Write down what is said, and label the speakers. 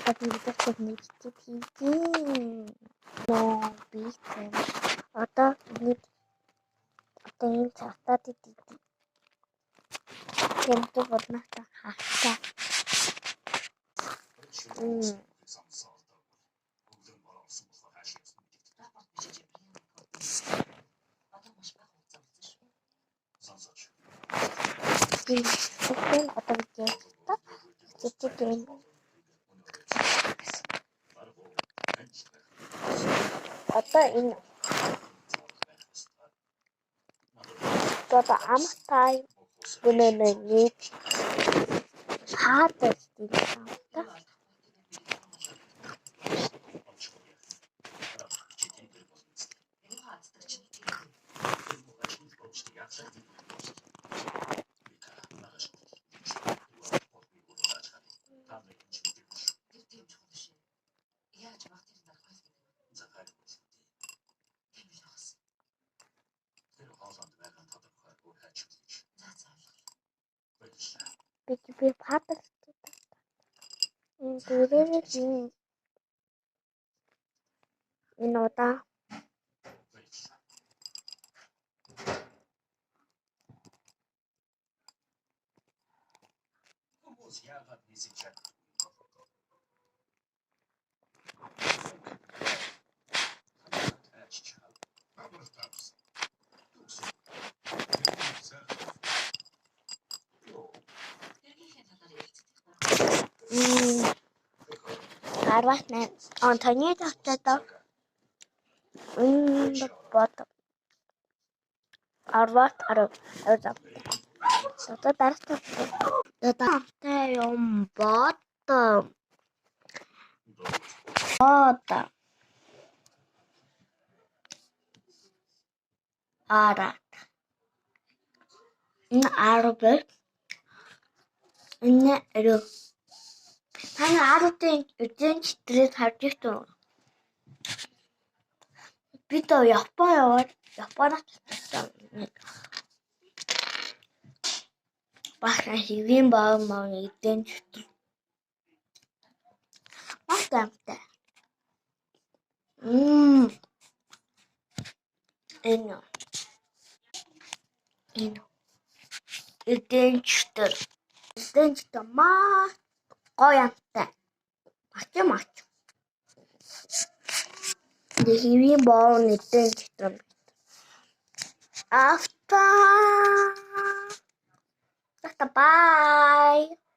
Speaker 1: Подвигаться вместе пойдем. Но быстро. Одоо нэг энэ цартаад идэв. Тэмдэг боднохтой хахтаа. Тэгвэл одоо гэж чичгэн. Одоо энэ одоо амтай гүнэнэ нэг хаатай стил та. Би хаатай. Энэ удаа Арват на Антони тогтоо бот арват арав одоо дараатай дараатай юм бот арат энэ арбер энэ рүү таны аратын эзэн читрээс харж ирсэн. Би то Япон яваад Японоос бахна хэвийн баав маань эзэн читэр. Маш гамтай. Энэ эзэн читэр маш гоёмтай. Мач. Хэвийн баав эзэн читэр. Bye.